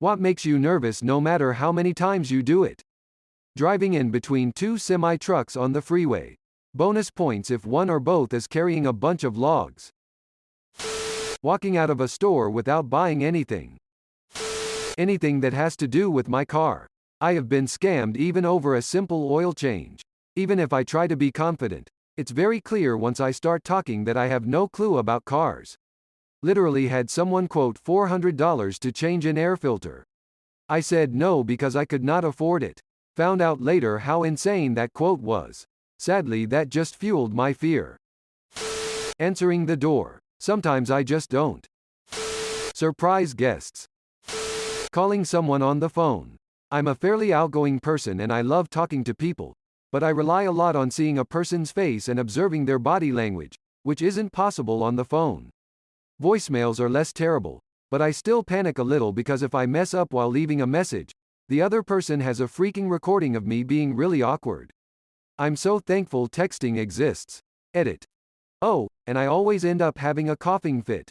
What makes you nervous no matter how many times you do it? Driving in between two semi-trucks on the freeway. Bonus points if one or both is carrying a bunch of logs. Walking out of a store without buying anything. Anything that has to do with my car. I have been scammed even over a simple oil change. Even if I try to be confident, it's very clear once I start talking that I have no clue about cars. Literally had someone quote $400 to change an air filter. I said no because I could not afford it. Found out later how insane that quote was. Sadly, that just fueled my fear. Answering the door. Sometimes I just don't. Surprise guests. Calling someone on the phone. I'm a fairly outgoing person and I love talking to people, but I rely a lot on seeing a person's face and observing their body language, which isn't possible on the phone. Voicemails are less terrible, but I still panic a little because if I mess up while leaving a message, the other person has a freaking recording of me being really awkward. I'm so thankful texting exists. Edit. Oh, and I always end up having a coughing fit.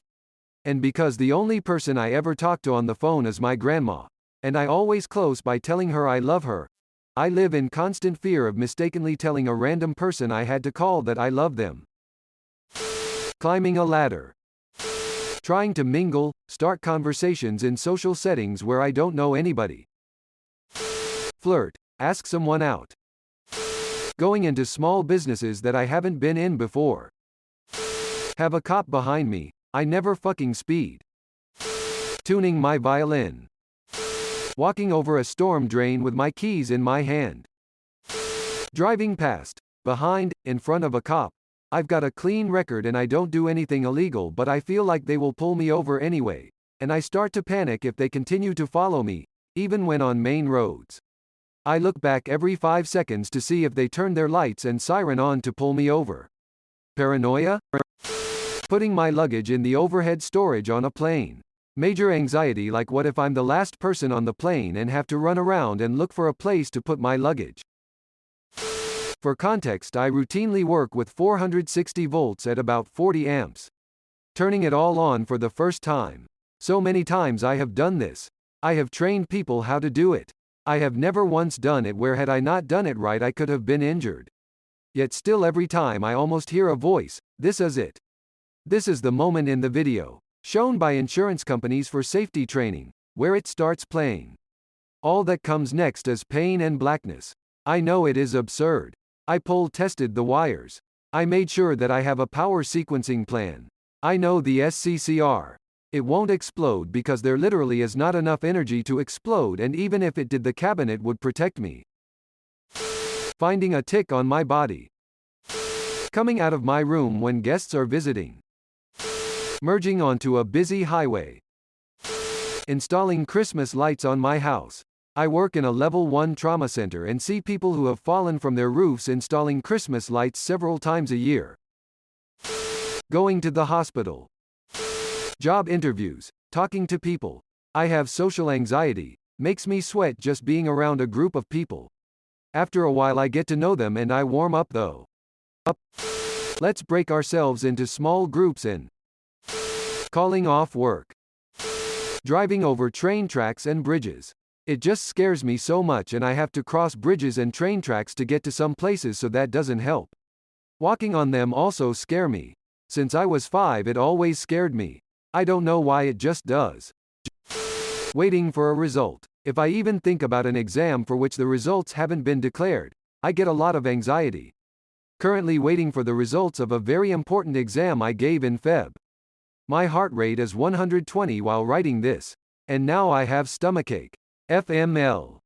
And because the only person I ever talk to on the phone is my grandma, and I always close by telling her I love her, I live in constant fear of mistakenly telling a random person I had to call that I love them. Climbing a ladder. Trying to mingle, start conversations in social settings where I don't know anybody. Flirt, ask someone out. Going into small businesses that I haven't been in before. Have a cop behind me, I never fucking speed. Tuning my violin. Walking over a storm drain with my keys in my hand. Driving past, behind, in front of a cop. I've got a clean record and I don't do anything illegal, but I feel like they will pull me over anyway, and I start to panic if they continue to follow me, even when on main roads. I look back every 5 seconds to see if they turn their lights and siren on to pull me over. Paranoia? Putting my luggage in the overhead storage on a plane. Major anxiety, like what if I'm the last person on the plane and have to run around and look for a place to put my luggage. For context, I routinely work with 460 volts at about 40 amps. Turning it all on for the first time. So many times I have done this. I have trained people how to do it. I have never once done it where had I not done it right I could have been injured. Yet still every time I almost hear a voice, this is it. This is the moment in the video, shown by insurance companies for safety training, where it starts playing. All that comes next is pain and blackness. I know it is absurd. I tested the wires. I made sure that I have a power sequencing plan. I know the SCCR. It won't explode because there literally is not enough energy to explode, and even if it did the cabinet would protect me. Finding a tick on my body. Coming out of my room when guests are visiting. Merging onto a busy highway. Installing Christmas lights on my house. I work in a level 1 trauma center and see people who have fallen from their roofs installing Christmas lights several times a year. Going to the hospital. Job interviews. Talking to people. I have social anxiety. Makes me sweat just being around a group of people. After a while I get to know them and I warm up though. Let's break ourselves into small groups and calling off work. Driving over train tracks and bridges. It just scares me so much and I have to cross bridges and train tracks to get to some places, so that doesn't help. Walking on them also scare me. Since I was 5 it always scared me. I don't know why, it just does. Waiting for a result. If I even think about an exam for which the results haven't been declared, I get a lot of anxiety. Currently waiting for the results of a very important exam I gave in Feb. My heart rate is 120 while writing this. And now I have stomachache. FML.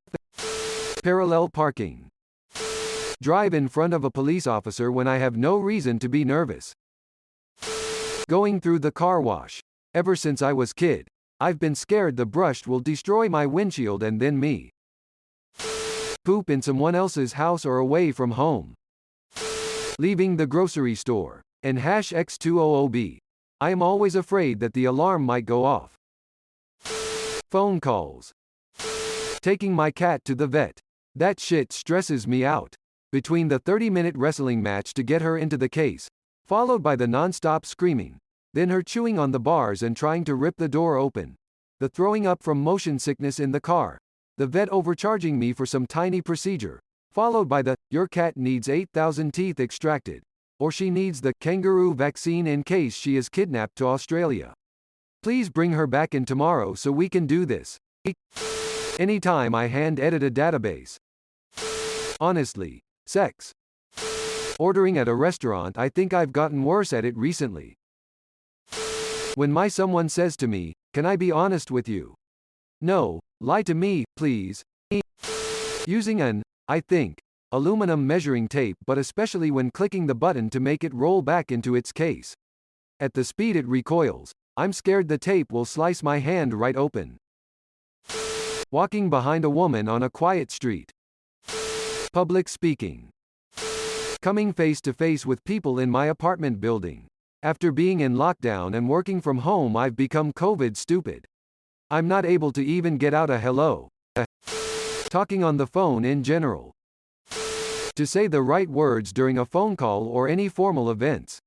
Parallel parking. Drive in front of a police officer when I have no reason to be nervous. Going through the car wash. Ever since I was kid, I've been scared the brush will destroy my windshield and then me. Poop in someone else's house or away from home. Leaving the grocery store. And #X200B. I am always afraid that the alarm might go off. Phone calls. Taking my cat to the vet. That shit stresses me out. Between the 30-minute wrestling match to get her into the case, followed by the non-stop screaming, then her chewing on the bars and trying to rip the door open. the throwing up from motion sickness in the car, the vet overcharging me for some tiny procedure, followed by the, your cat needs 8,000 teeth extracted, or she needs the kangaroo vaccine in case she is kidnapped to Australia. Please bring her back in tomorrow so we can do this. Anytime I hand edit a database. Honestly, sex. Ordering at a restaurant, I think I've gotten worse at it recently. When my someone says to me, "Can I be honest with you?" No, lie to me, please. Using an, I think, aluminum measuring tape, but especially when clicking the button to make it roll back into its case. At the speed it recoils, I'm scared the tape will slice my hand right open. Walking behind a woman on a quiet street. Public speaking. Coming face to face with people in my apartment building. After being in lockdown and working from home, I've become COVID stupid. I'm not able to even get out a hello. Talking on the phone in general. To say the right words during a phone call or any formal events.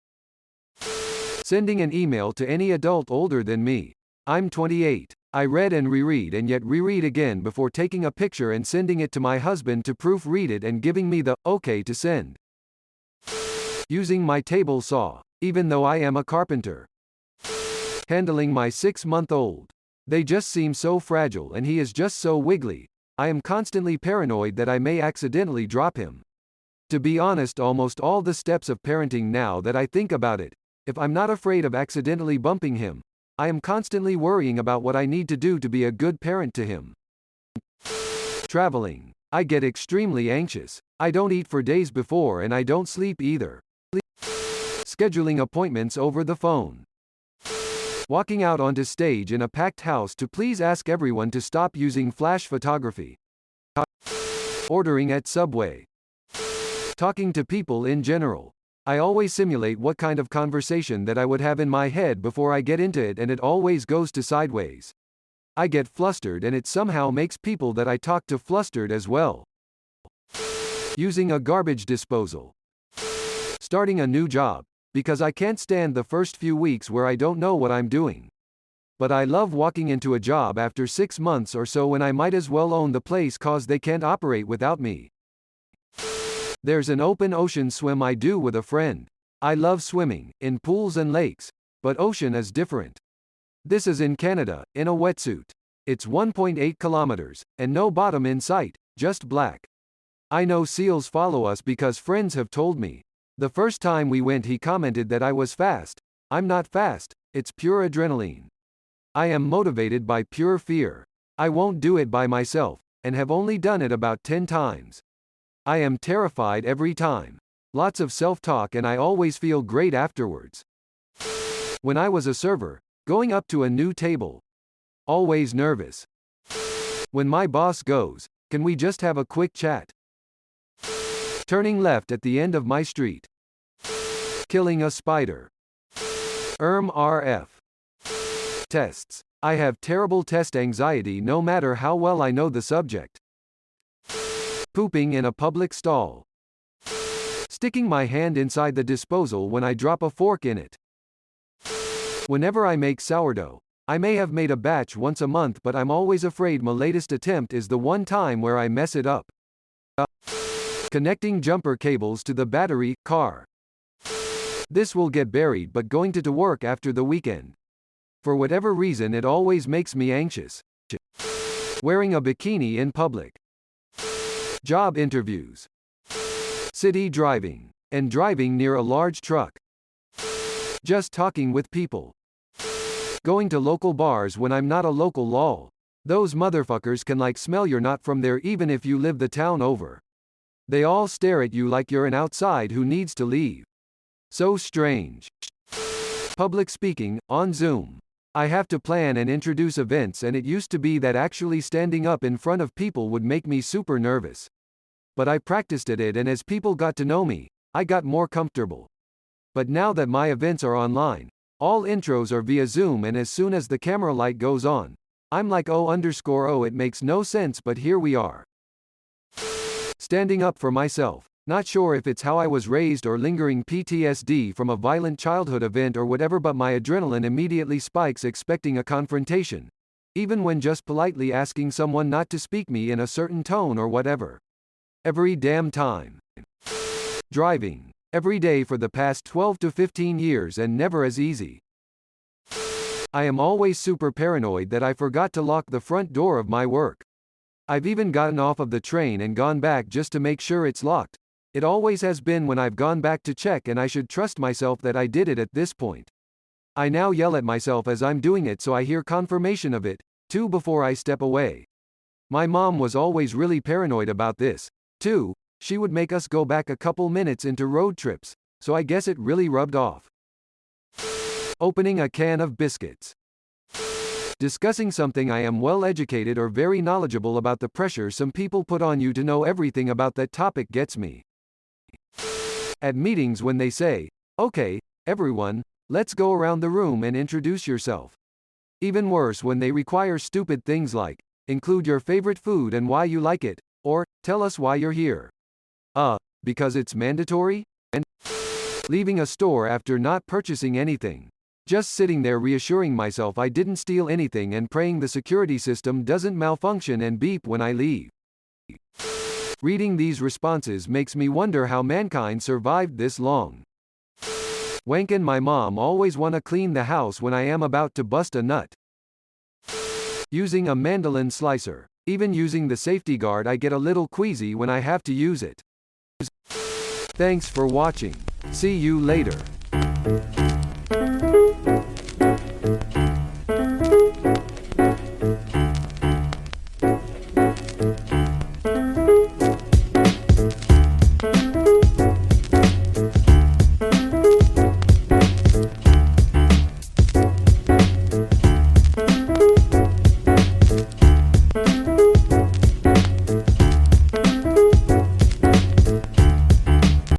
Sending an email to any adult older than me. I'm 28. I read and reread and yet reread again before taking a picture and sending it to my husband to proofread it and giving me the okay to send. Using my table saw, even though I am a carpenter. Handling my 6-month-old. They just seem so fragile and he is just so wiggly. I am constantly paranoid that I may accidentally drop him. To be honest, almost all the steps of parenting, now that I think about it, if I'm not afraid of accidentally bumping him, I am constantly worrying about what I need to do to be a good parent to him. Traveling. I get extremely anxious. I don't eat for days before and I don't sleep either. Scheduling appointments over the phone. Walking out onto stage in a packed house to please ask everyone to stop using flash photography. Ordering at Subway. Talking to people in general. I always simulate what kind of conversation that I would have in my head before I get into it, and it always goes to sideways. I get flustered and it somehow makes people that I talk to flustered as well. Using a garbage disposal. Starting a new job, because I can't stand the first few weeks where I don't know what I'm doing. But I love walking into a job after 6 months or so when I might as well own the place cause they can't operate without me. There's an open ocean swim I do with a friend. I love swimming, in pools and lakes, but ocean is different. This is in Canada, in a wetsuit. It's 1.8 kilometers, and no bottom in sight, just black. I know seals follow us because friends have told me. The first time we went he commented that I was fast. I'm not fast, it's pure adrenaline. I am motivated by pure fear. I won't do it by myself, and have only done it about 10 times. I am terrified every time. Lots of self-talk and I always feel great afterwards. When I was a server, going up to a new table. Always nervous. When my boss goes, "Can we just have a quick chat?" Turning left at the end of my street. Killing a spider. RF. Tests. I have terrible test anxiety no matter how well I know the subject. Pooping in a public stall. Sticking my hand inside the disposal when I drop a fork in it. Whenever I make sourdough, I may have made a batch once a month, but I'm always afraid my latest attempt is the one time where I mess it up. Connecting jumper cables to the battery, car. This will get buried, but going to work after the weekend. For whatever reason it always makes me anxious. Wearing a bikini in public. Job interviews. City driving. And driving near a large truck. Just talking with people. Going to local bars when I'm not a local lol. Those motherfuckers can like smell you're not from there even if you live the town over. They all stare at you like you're an outside who needs to leave. So strange. Public speaking, on Zoom. I have to plan and introduce events, and it used to be that actually standing up in front of people would make me super nervous. But I practiced at it, and as people got to know me, I got more comfortable. But now that my events are online, all intros are via Zoom, and as soon as the camera light goes on, I'm like oh, it makes no sense, but here we are. Standing up for myself. Not sure if it's how I was raised or lingering PTSD from a violent childhood event or whatever, but my adrenaline immediately spikes expecting a confrontation. even when just politely asking someone not to speak me in a certain tone or whatever. Every damn time. Driving. Every day for the past 12 to 15 years and never as easy. I am always super paranoid that I forgot to lock the front door of my work. I've even gotten off of the train and gone back just to make sure it's locked. It always has been when I've gone back to check, and I should trust myself that I did it at this point. I now yell at myself as I'm doing it so I hear confirmation of it, too, before I step away. My mom was always really paranoid about this, too. She would make us go back a couple minutes into road trips, so I guess it really rubbed off. Opening a can of biscuits. Discussing something I am well educated or very knowledgeable about. The pressure some people put on you to know everything about that topic gets me. At meetings when they say, "Okay, everyone, let's go around the room and introduce yourself." Even worse when they require stupid things like, "Include your favorite food and why you like it," or, "Tell us why you're here." Because it's mandatory? And leaving a store after not purchasing anything. Just sitting there reassuring myself I didn't steal anything and praying the security system doesn't malfunction and beep when I leave. Reading these responses makes me wonder how mankind survived this long. Wank and my mom always wanna clean the house when I am about to bust a nut. Using a mandolin slicer. Even using the safety guard I get a little queasy when I have to use it. Thanks for watching. See you later.